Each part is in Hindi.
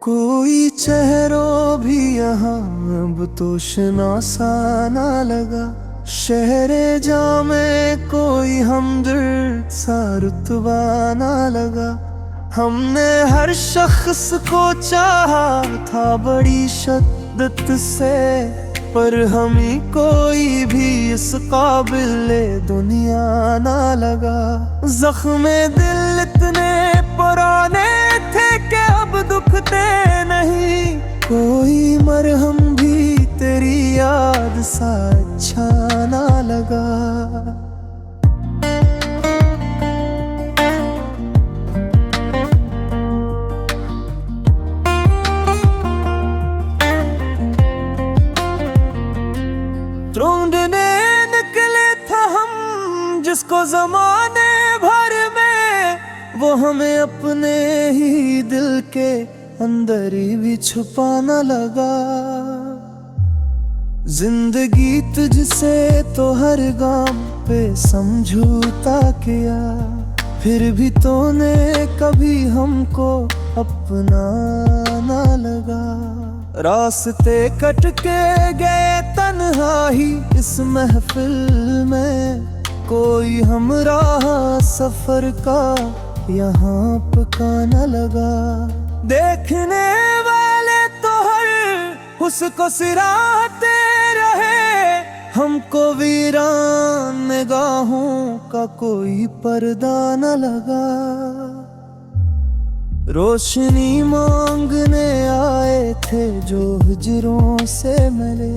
कोई चेहरों भी यहाँ अब तो शनासा ना लगा। शहरे जामे कोई हमदर्द सा रुतबा ना लगा। हमने हर शख्स को चाहा था बड़ी शिद्दत से, पर हमें कोई भी इस काबिल दुनिया ना लगा। जख्मे दिल इतने पुराने थे कि अब दुखते नहीं। कोई मरहम भी तेरी याद सा अच्छा ना लगा। ढूंढने निकले था हम जिसको ज़माने भर में, वो हमें अपने ही दिल के अंदर ही भी छुपाना लगा। जिंदगी तुझसे तो हर गाम पे समझौता किया, फिर भी तूने कभी हमको अपना ना लगा। रास्ते कट के गए तन्हाई इस महफिल में, कोई हमराह सफर का यहाँ पका न लगा। देखने वाले तो हर उसको सिराते रहे, हमको वीरान निगाहों का कोई पर्दा न लगा। रोशनी मांगने आए थे जो हिजरों से मिले,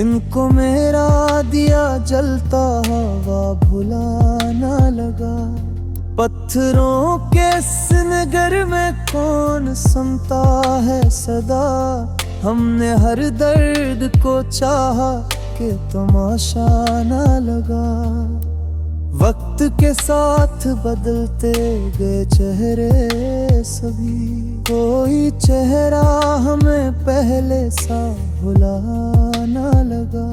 इनको मेरा दिया जलता हवा भुला ना लगा। पत्थरों के इस नगर में कौन सुनता है सदा, हमने हर दर्द को चाहा कि तमाशा ना लगा। वक्त के साथ बदलते गए चेहरे सभी, कोई चेहरा हमें पहले सा भुला ना लगा।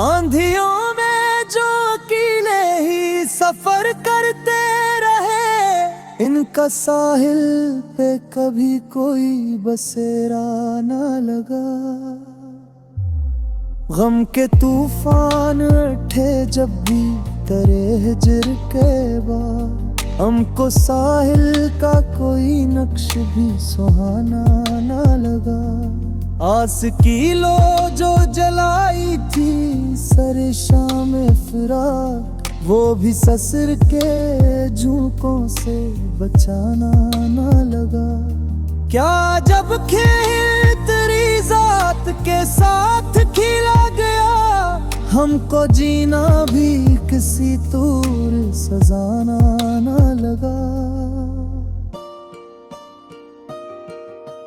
आंधियों में जो अकेले ही सफर करते रहे, इनका साहिल पे कभी कोई बसेरा ना लगा। गम के तूफान उठे जब भी तेरे हिजर के बाद, हमको साहिल का कोई नक्श भी सुहाना ना लगा। आस की लो जो जलाई थी सरे शाम फिराक, वो भी ससुर के झोंकों से बचाना ना लगा। क्या जब खेल तेरी जात के साथ खिला गया, हमको जीना भी किसी तूर सजाना ना लगा।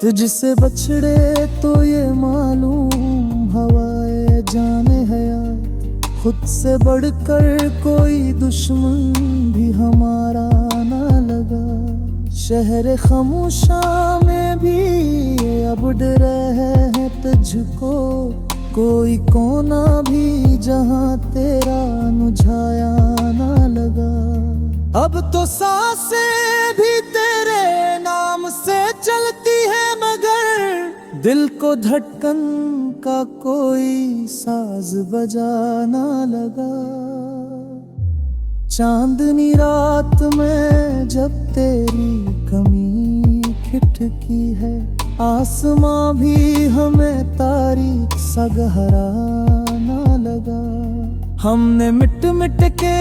तुझसे बछड़े तो ये मालूम हवाए जाने हयात, खुद से बढ़कर कोई दुश्मन भी हमारा ना लगा। शहर खामोशा में भी अब डर है तुझको, कोई कोना भी जहां तेरा मुझाया ना लगा। अब तो सांसें भी तेरे नाम से चलती है, मगर दिल को धड़कन का कोई साज बजाना लगा। चांदनी रात में जब तेरी कमी खिटकी है, आसमां भी हमें तारीख सा गहरा ना लगा। हमने मिट मिट के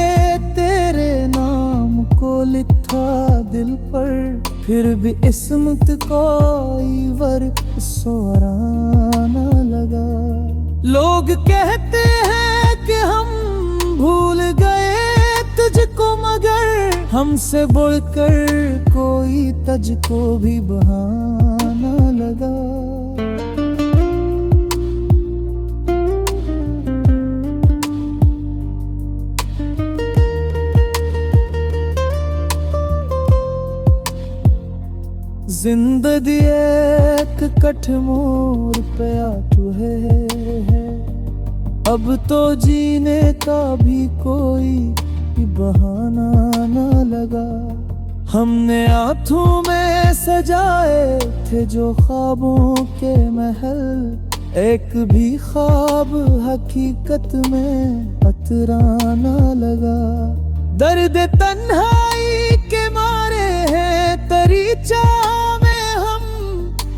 तेरे नाम को लिखा दिल पर, फिर भी इस्मत कोई वर सोरा ना लगा। लोग कहते हैं कि हम भूल गए तुझको, मगर हमसे बढ़कर कोई तुझको भी बहाना लगा। जिंदगी एक कठमोर पे आटू है, अब तो जीने का भी कोई बहाना ना लगा। हमने हाथों में सजाए थे जो ख्वाबों के महल, एक भी ख्वाब हकीकत में अतराना लगा। दर्द तन्हाई के मारे हैं तरी चाह में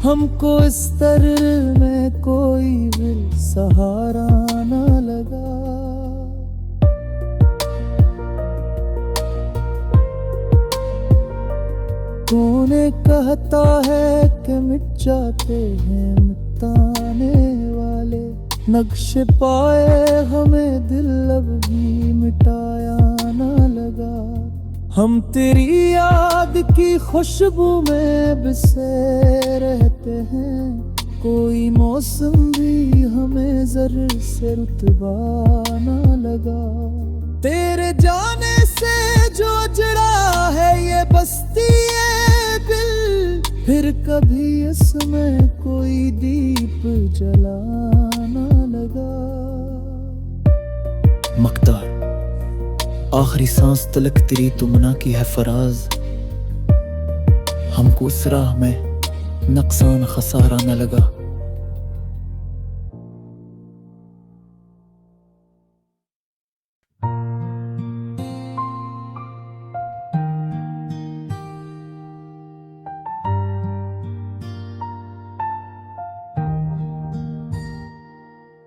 हमको इस दर्द में कोई भी सहारा ना लगा। तूने कहता है कि मिट जाते हैं मिटाने वाले, नक्शे पाए हमें दिल अब भी मिटाया ना लगा। हम तेरी याद की खुशबू में बिसे रहते हैं, कोई मौसम भी हमें जर से रुतबा ना लगा। तेरे जाने से जो जड़ा है ये बस्ती है दिल, फिर कभी इसमें कोई दीप जला ना लगा। मकदार आखिरी सांस तलक तेरी तुमना की है फराज, हमको इस राह में नुकसान खसारा न लगा।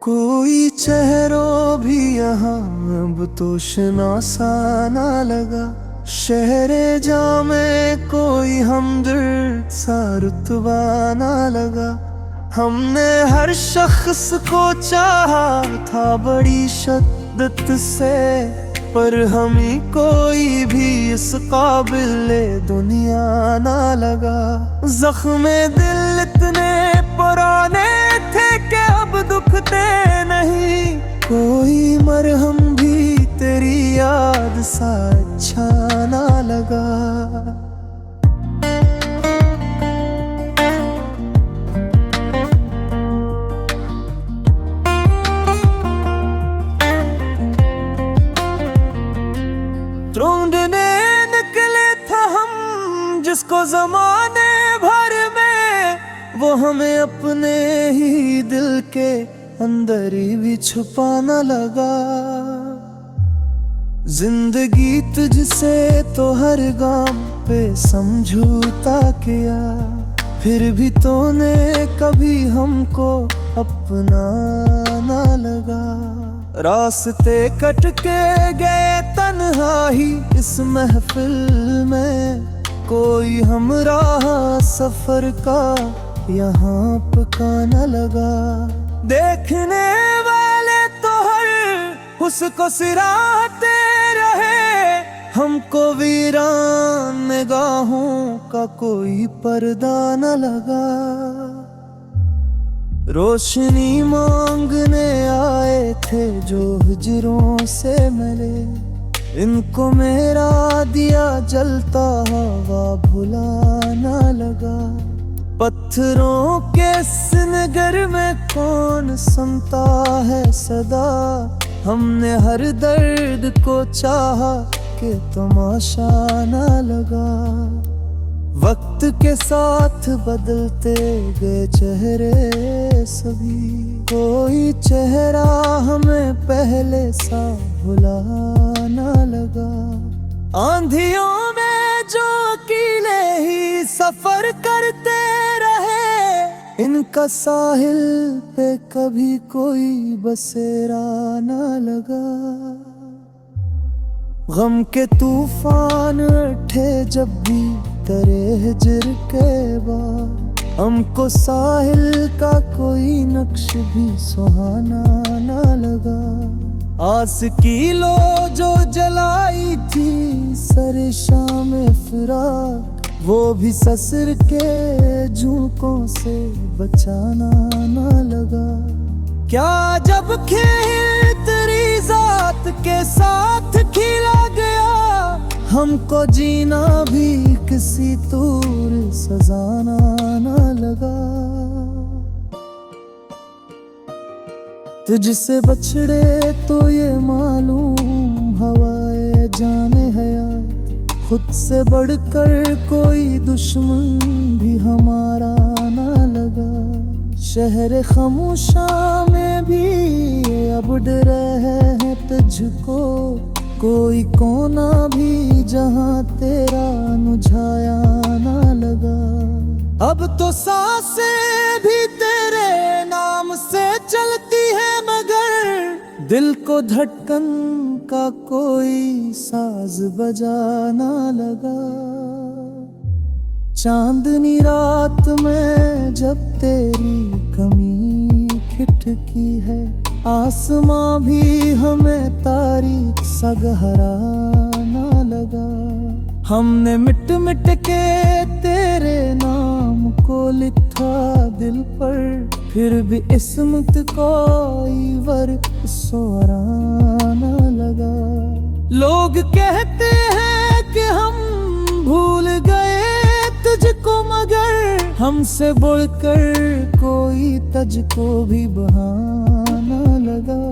कोई चेहरों भी यहाँ अब तो शनासा ना लगा। शहरे जामे कोई हमदर्द सा रुतबा ना लगा। हमने हर शख्स को चाहा था बड़ी शिद्दत से, पर हमें कोई भी इस काबिल दुनिया ना लगा। जख्मे दिल इतने पुराने थे कि अब दुखते नहीं, कोई मरहम भी तेरी याद सा अच्छा ना लगा। ढूंढने निकले थे हम जिसको जमाने भर में, वो हमें अपने ही दिल के अंदर ही भी छुपाना लगा। जिंदगी तुझसे तो हर गाम पे समझौता किया, फिर भी तूने कभी हमको अपना ना लगा। रास्ते कट के गए तन्हाई इस महफिल में, कोई हमराह सफर का यहाँ पकाना लगा। देखने वाले तो हर उसको सिराते रहे, हमको वीरान निगाहों का कोई पर्दा न लगा। रोशनी मांगने आए थे जो हिजरों से मिले, इनको मेरा दिया जलता हवा भुलाना लगा। पत्थरों के सिनगर में कौन सुनता है सदा, हमने हर दर्द को चाहा कि तमाशा ना लगा। वक्त के साथ बदलते गए चेहरे सभी, कोई चेहरा हमें पहले सा भुला ना लगा। आंधियों में जो अकेले ही सफर करते रहे, इनका साहिल पे कभी कोई बसेरा ना लगा। गम के तूफान उठे जब भी तेरे हिजर के बाद, हमको साहिल का कोई नक्श भी सुहाना ना लगा। आस की लो जो जलाई थी सरे शाम फिराक, वो भी ससुर के झोंकों से बचाना ना लगा। क्या जब खेल तेरी जात के साथ खिला गया, हमको जीना भी किसी तूर सजाना ना लगा। तुझसे बछड़े तो ये मालूम हवाए जाने हयात, खुद से बढ़कर कोई दुश्मन भी हमारा ना लगा। शहर खामोशा में भी अब डर है तुझको, कोई कोना भी जहां तेरा मुझाया ना लगा। अब तो सांसें भी तेरे नाम से चलती है, मगर दिल को धड़कन का कोई साज बजाना लगा। चांदनी रात में जब तेरी कमी खिटकी है, आसमां भी हमें तारीख सा गहराना लगा। हमने मिट मिट के तेरे नाम को लिखा दिल पर, फिर भी इस्मत कोई वराना लगा। लोग कहते हैं कि हम भूल गए तुझको, मगर हमसे बढ़कर कोई तुझको भी बहाना लगा।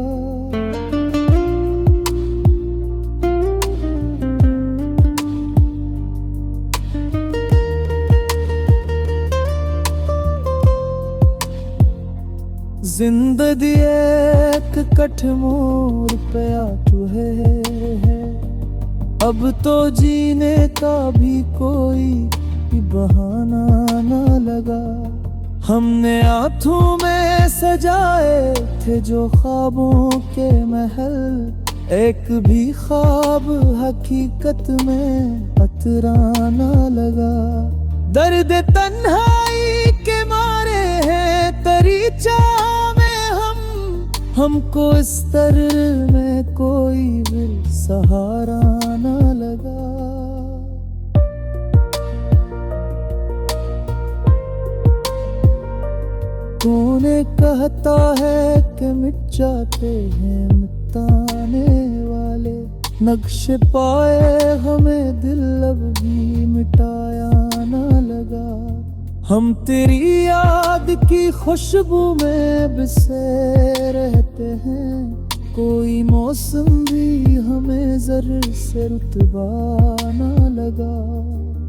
जिंदगी एक कठमोर पे आ चुके है, अब तो जीने का भी कोई बहाना ना लगा। हमने हाथों में सजाए थे जो ख्वाबों के महल, एक भी ख्वाब हकीकत में अतराना लगा। दर्द तन्हाई के मारे हैं तेरी चाह में हमको इस दर में कोई भी सहारा ना लगा। तूने कहता है कि मिट जाते हैं मिटाने वाले, नक्शे पाए हमें दिल अब भी मिटाया ना लगा। हम तेरी याद की खुशबू में बसे रहते हैं, कोई मौसम भी हमें जर से रुतबा ना लगा।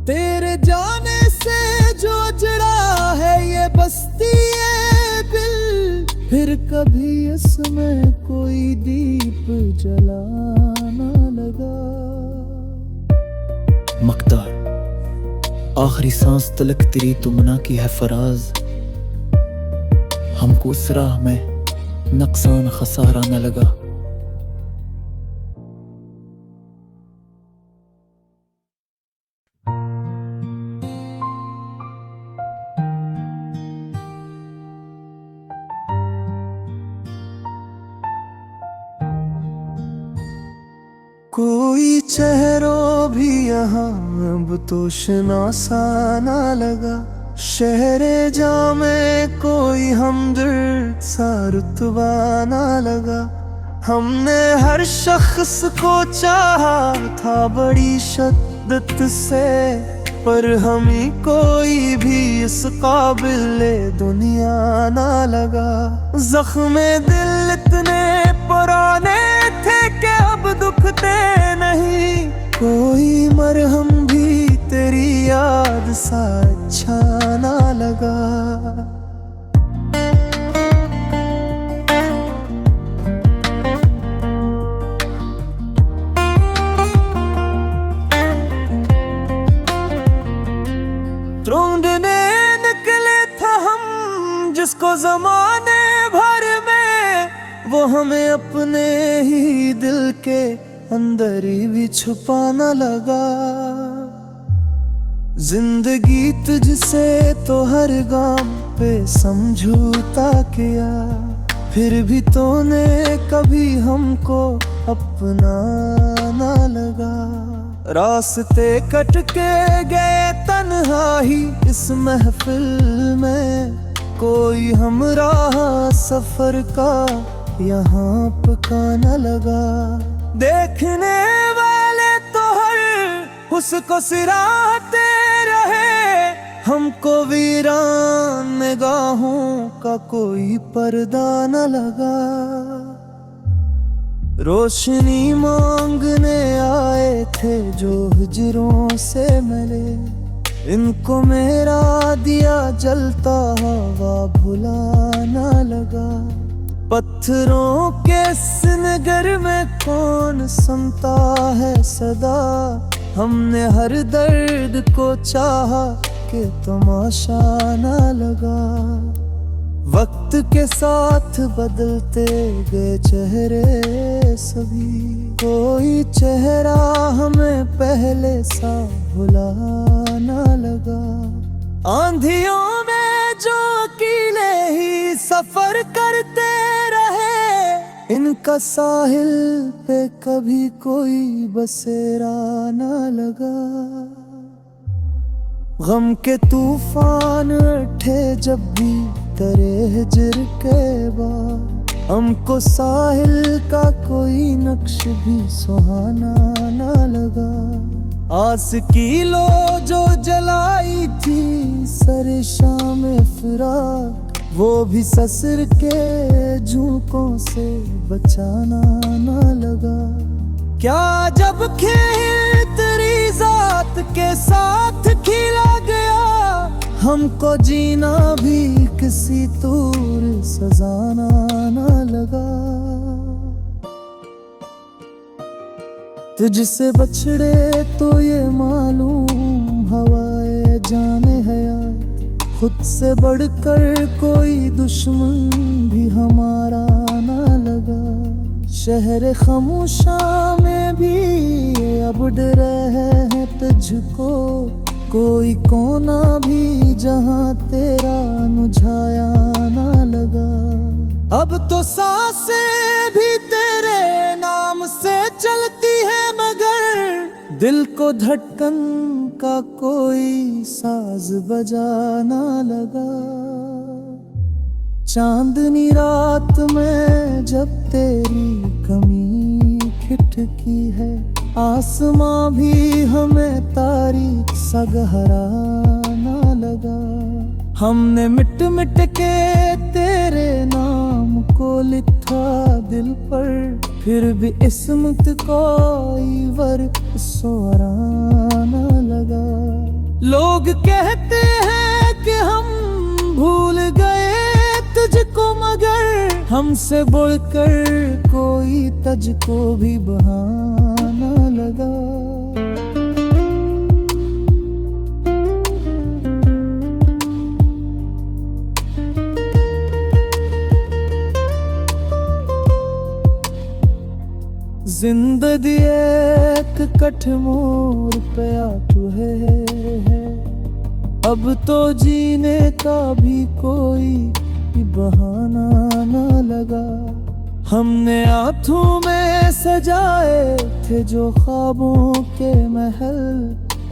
तेरे जाने से जो जड़ा है ये बस्ती है दिल, फिर कभी इसमें कोई दीप जलाना लगा। मकदार आखिरी सांस तलक तेरी तुमना की है फराज, हमको उस राह में नुकसान खसारा न लगा। कोई चेहरों भी यहाँ अब तो शनासा ना लगा। शहरे जामे कोई हमदर्द सा रुतबा ना लगा। हमने हर शख्स को चाहा था बड़ी शिद्दत से, पर हमें कोई भी इस काबिल दुनिया ना लगा। जख्मे दिल इतने पुराने थे कि अब दुखते नहीं, कोई मरहम भी तेरी याद सा अच्छा ना लगा। ढूंढने निकले थे हम जिसको ज़माने भर में, वो हमें अपने ही दिल के अंदर ही भी छुपाना लगा। जिंदगी तुझसे तो हर गाम पे समझौता किया, फिर भी तूने कभी हमको अपना ना लगा। रास्ते कट के गए तन्हाई इस महफिल में, कोई हमराह सफर का यहाँ पकाना लगा। देखने वाले तो हर उसको सिराते रहे, हमको वीरान निगाहों का कोई पर्दा न लगा। रोशनी मांगने आए थे जो हिजरों से मिले, इनको मेरा दिया जलता हवा भुलाना लगा। पत्थरों के इस नगर में कौन सुनता है सदा, हमने हर दर्द को चाहा कि तमाशा ना लगा। वक्त के साथ बदलते गए चेहरे सभी, कोई चेहरा हमें पहले सा भुलाना लगा। आंधियों में जो अकेले ही सफर करते रहे, इनका साहिल पे कभी कोई बसेरा ना लगा। गम के तूफान उठे जब भी तेरे हिजर के बाद, हमको साहिल का कोई नक्श भी सुहाना ना लगा। आस की लो जो जलाई थी सरे शाम फिराक, वो भी ससुर के झोंकों से बचाना ना लगा। क्या जब खेल तेरी जात के साथ खिला गया, हमको जीना भी किसी तूर सजाना ना लगा। तुझसे बछड़े तो ये मालूम हवाए जाने हयात, खुद से बढ़कर कोई दुश्मन भी हमारा ना लगा। शहर खामोशा में भी अब डर है तुझको, कोई कोना भी जहां तेरा मुझाया ना लगा। अब तो सांसें भी तेरे नाम से चलती है, मगर दिल को धड़कन का कोई साज बजाना लगा। चांदनी रात में जब तेरी कमी खिटकी है, आसमां भी हमें तारीख सा गहरा ना लगा। हमने मिट मिट के तेरे नाम को लिखा दिल पर, फिर भी इस्मत कोई वर्क सोरा ना लगा। लोग कहते हैं कि हम भूल गए तुझको, मगर हमसे बढ़कर कोई तुझको भी बहाना लगा। जिंदगी एक कठमोर पे आतू है, अब तो जीने का भी कोई बहाना ना लगा। हमने आँखों में सजाए थे जो ख्वाबों के महल,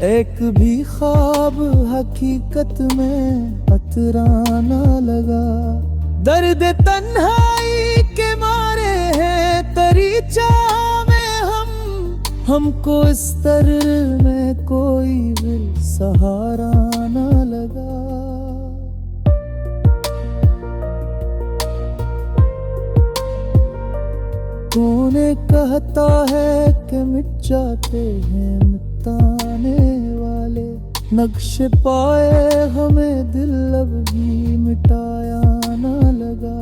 एक भी ख्वाब हकीकत में अतराना लगा। दर्द तन्हाई के मारे हैं तेरी चाह में हमको इस दर्द में कोई भी सहारा ना लगा। तूने कहता है कि मिट जाते हैं मिटाने वाले, नक्शे पाए हमें दिल अब भी मिटाया ना लगा।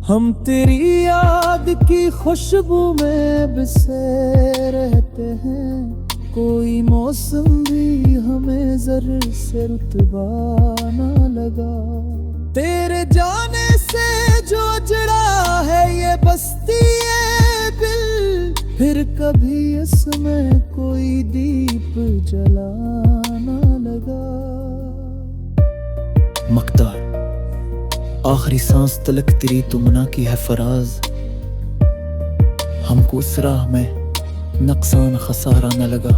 हम तेरी याद की खुशबू में बसे रहते हैं, कोई मौसम भी हमें जर से रुतबा ना लगा। तेरे जाने से जो जड़ा है ये बस्ती है दिल, फिर कभी इसमें कोई दीप जलाना लगा। मकदार आखिरी सांस तलक तेरी तुमना की है फराज, हमको उस राह में नुकसान खसारा न लगा।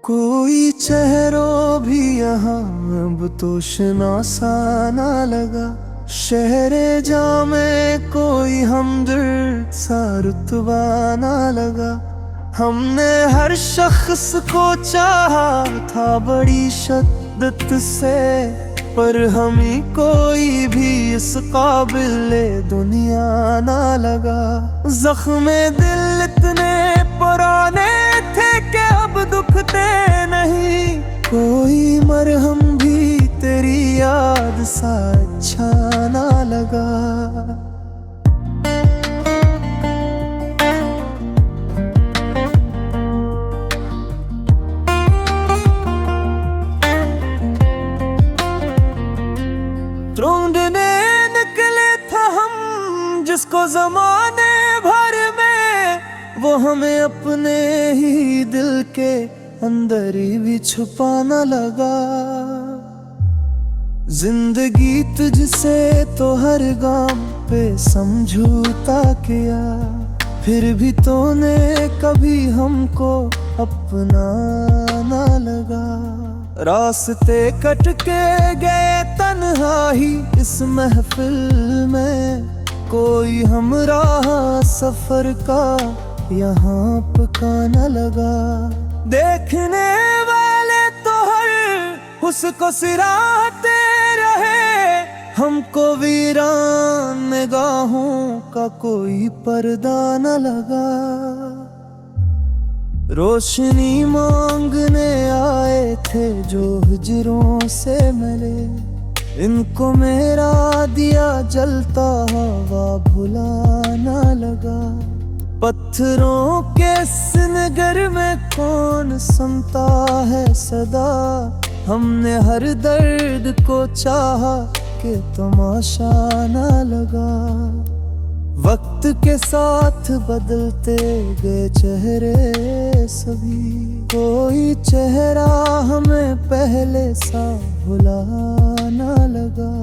कोई चेहरों भी यहाँ अब तो शनासा ना लगा। शहरे जामे कोई हमदर्द सा रुतबा ना लगा। हमने हर शख्स को चाहा था बड़ी शिद्दत से, पर हमें कोई भी इस काबिले दुनिया ना लगा। जख्मे दिल इतने पुराने थे कि अब दुखते नहीं, कोई मरहम भी तेरी याद सा अच्छा ना लगा। ढूंढने निकले था हम जिसको जमाने भर में, वो हमें अपने ही दिल के अंदर ही भी छुपाना लगा। जिंदगी तुझसे तो हर गाम पे समझौता किया, फिर भी तूने कभी हमको अपना ना लगा। रास्ते कट के गए तन्हाई इस महफिल में, कोई हमराह सफर का यहाँ पका न लगा। देखने वाले तो हर उसको सिराते रहे, हमको वीरान निगाहों का कोई पर्दा न लगा। रोशनी मांगने आए थे जो हिजरों से मिले, इनको मेरा दिया जलता हवा भुलाना लगा। पत्थरों के इस नगर में कौन सुनता है सदा, हमने हर दर्द को चाहा कि तमाशा ना लगा। वक्त के साथ बदलते गए चेहरे सभी, कोई चेहरा हमें पहले सा भुला ना लगा।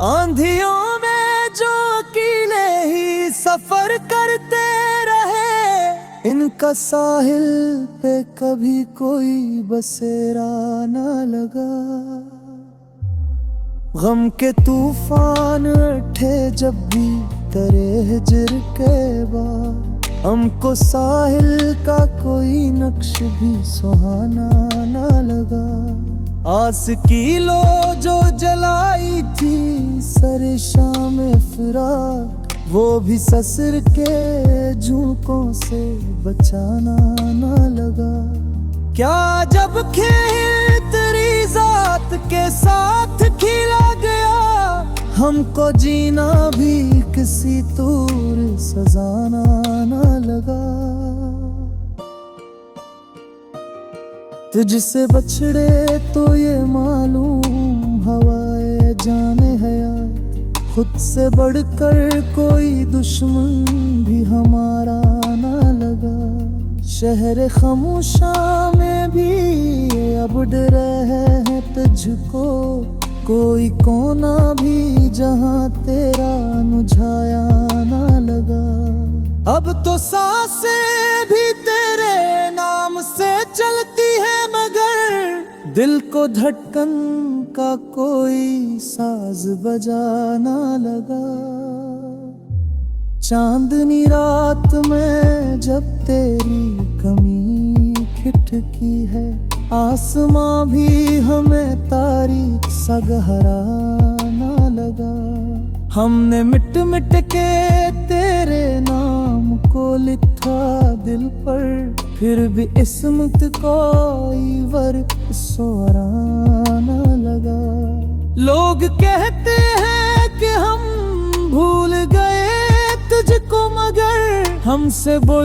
आंधियों में जो अकेले ही सफर करते रहे, इनका साहिल पे कभी कोई बसेरा ना लगा। गम के तूफान उठे जब भी तेरे हिजर के बाद, हमको साहिल का कोई नक्श भी सुहाना ना लगा। आस की लो जो जलाई थी सर शाम फिराक, वो भी ससुर के झोंकों से बचाना ना लगा। क्या जब खेल तेरी जात के साथ खिला गया, हमको जीना भी किसी तूर सजाना ना लगा। तुझसे बछड़े तो ये मालूम हवाए जाने हयात, खुद से बढ़कर कोई दुश्मन भी हमारा ना लगा। शहर खामोशा में भी अब डर है तुझको, कोई कोना भी जहां तेरा मुझाया ना लगा। अब तो सांसें भी तेरे नाम से चलती है, मगर दिल को धड़कन का कोई साज बजाना लगा। चांदनी रात में जब तेरी कमी खिटकी है, आसमां भी हमें तारीख सा गहरा ना लगा। हमने मिट मिट के तेरे नाम को लिखा दिल पर, फिर भी इस्मत कोई वर्क सोरा ना लगा। लोग कहते हैं कि हम भूल गए तुझको, मगर हमसे